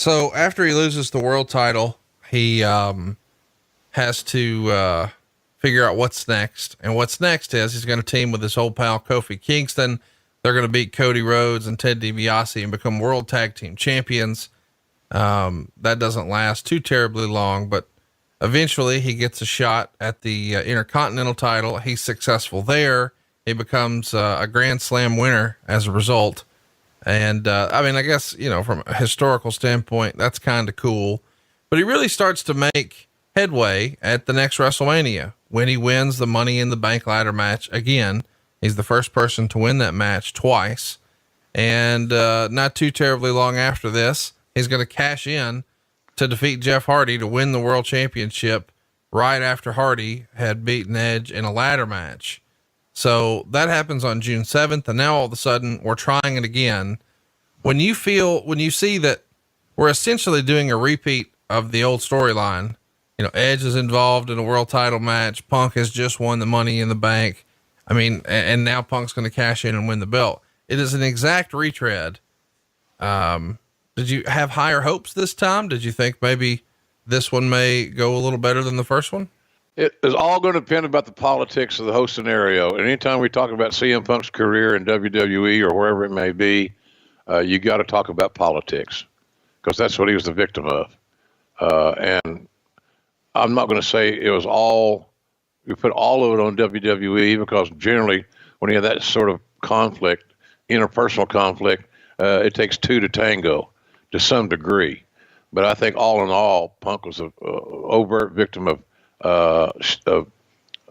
So after he loses the world title, he has to figure out what's next. And what's next is he's going to team with his old pal Kofi Kingston. They're going to beat Cody Rhodes and Ted DiBiase and become world tag team champions. That doesn't last too terribly long, but eventually he gets a shot at the Intercontinental title. He's successful there. He becomes a Grand Slam winner as a result. And, I mean, I guess, you know, from a historical standpoint, that's kind of cool, but he really starts to make headway at the next WrestleMania when he wins the Money in the Bank ladder match again. He's the first person to win that match twice. And, not too terribly long after this, he's going to cash in to defeat Jeff Hardy to win the world championship right after Hardy had beaten Edge in a ladder match. So that happens on June 7th. And now all of a sudden we're trying it again. When you see that we're essentially doing a repeat of the old storyline, you know, Edge is involved in a world title match. Punk has just won the Money in the Bank. I mean, and now Punk's going to cash in and win the belt. It is an exact retread. Did you have higher hopes this time? Did you think maybe this one may go a little better than the first one? It is all going to depend about the politics of the whole scenario. And anytime we talk about CM Punk's career in WWE or wherever it may be, you got to talk about politics because that's what he was the victim of. And I'm not going to say it was we put all of it on WWE because generally when you have that sort of conflict, interpersonal conflict, it takes two to tango to some degree. But I think all in all, Punk was an overt victim of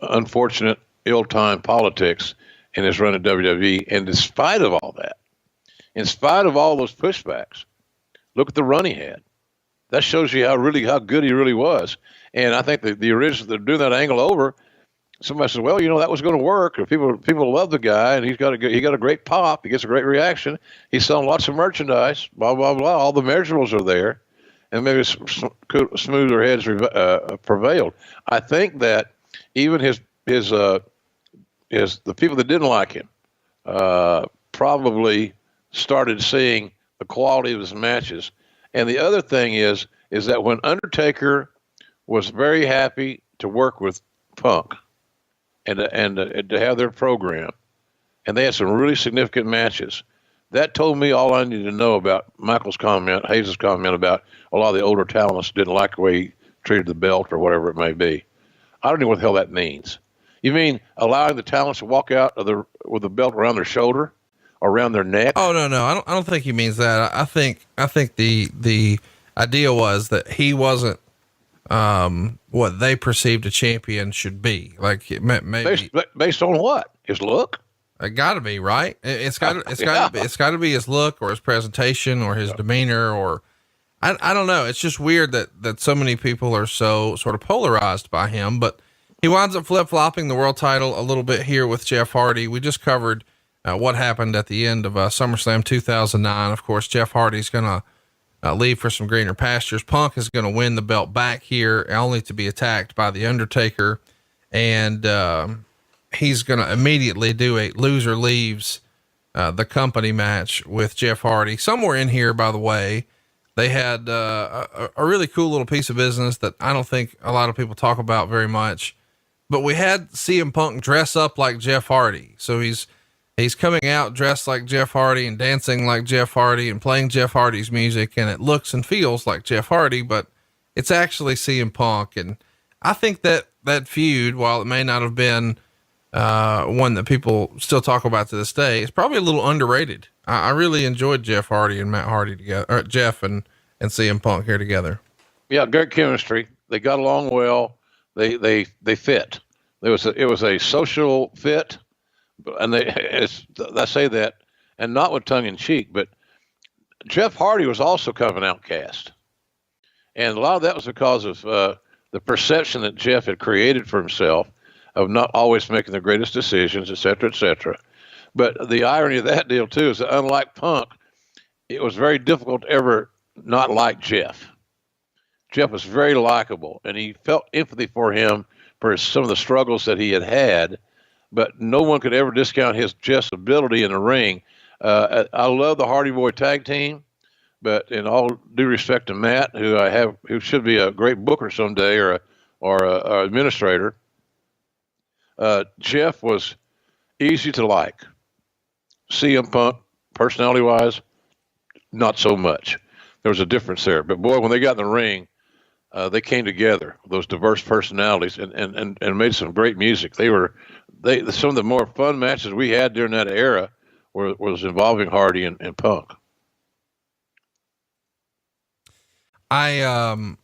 unfortunate, ill-timed politics in his run at WWE. And despite of all that, in spite of all those pushbacks, look at the run he had. That shows you how good he really was. And I think the original, they're doing that angle over. Somebody says, well, you know, that was going to work. People love the guy and he got a great pop. He gets a great reaction. He's selling lots of merchandise, blah, blah, blah. All the measurables are there. And maybe smoother heads prevailed. I think that even the people that didn't like him probably started seeing the quality of his matches. And the other thing is that when Undertaker was very happy to work with Punk and to have their program, and they had some really significant matches. That told me all I needed to know about Hayes' comment about a lot of the older talents didn't like the way he treated the belt or whatever it may be. I don't know what the hell that means. You mean allowing the talents to walk out with the belt around their shoulder or around their neck? Oh, no. I don't think he means that. I think the idea was that he wasn't, what they perceived a champion should be. Like maybe based on what? His look? It gotta be, right. It's gotta be his look or his presentation or his demeanor, or I don't know. It's just weird that so many people are so sort of polarized by him, but he winds up flip-flopping the world title a little bit here with Jeff Hardy. We just covered what happened at the end of SummerSlam 2009. Of course, Jeff Hardy's going to leave for some greener pastures. Punk is going to win the belt back here only to be attacked by the Undertaker. And, he's going to immediately do a loser leaves, the company match with Jeff Hardy. Somewhere in here, by the way, they had, a really cool little piece of business that I don't think a lot of people talk about very much, but we had CM Punk dress up like Jeff Hardy. So he's coming out dressed like Jeff Hardy and dancing like Jeff Hardy and playing Jeff Hardy's music. And it looks and feels like Jeff Hardy, but it's actually CM Punk. And I think that feud, while it may not have been, one that people still talk about to this day, is probably a little underrated. I really enjoyed Jeff Hardy and Matt Hardy together, or Jeff and CM Punk here together. Yeah. Great chemistry. They got along well. They fit. It was a social fit, and I say that, and not with tongue in cheek, but Jeff Hardy was also kind of an outcast. And a lot of that was because of, the perception that Jeff had created for himself of not always making the greatest decisions, et cetera, et cetera. But the irony of that deal too is that unlike Punk, it was very difficult to ever not like Jeff. Jeff was very likable, and he felt empathy for him for some of the struggles that he had, but no one could ever discount Jeff's ability in the ring. I love the Hardy Boy tag team, But in all due respect to Matt, who should be a great booker someday, or a administrator, Jeff was easy to like. CM Punk, personality wise, not so much. There was a difference there. But boy, when they got in the ring, they came together, those diverse personalities, and made some great music. Some of the more fun matches we had during that era was involving Hardy and Punk. I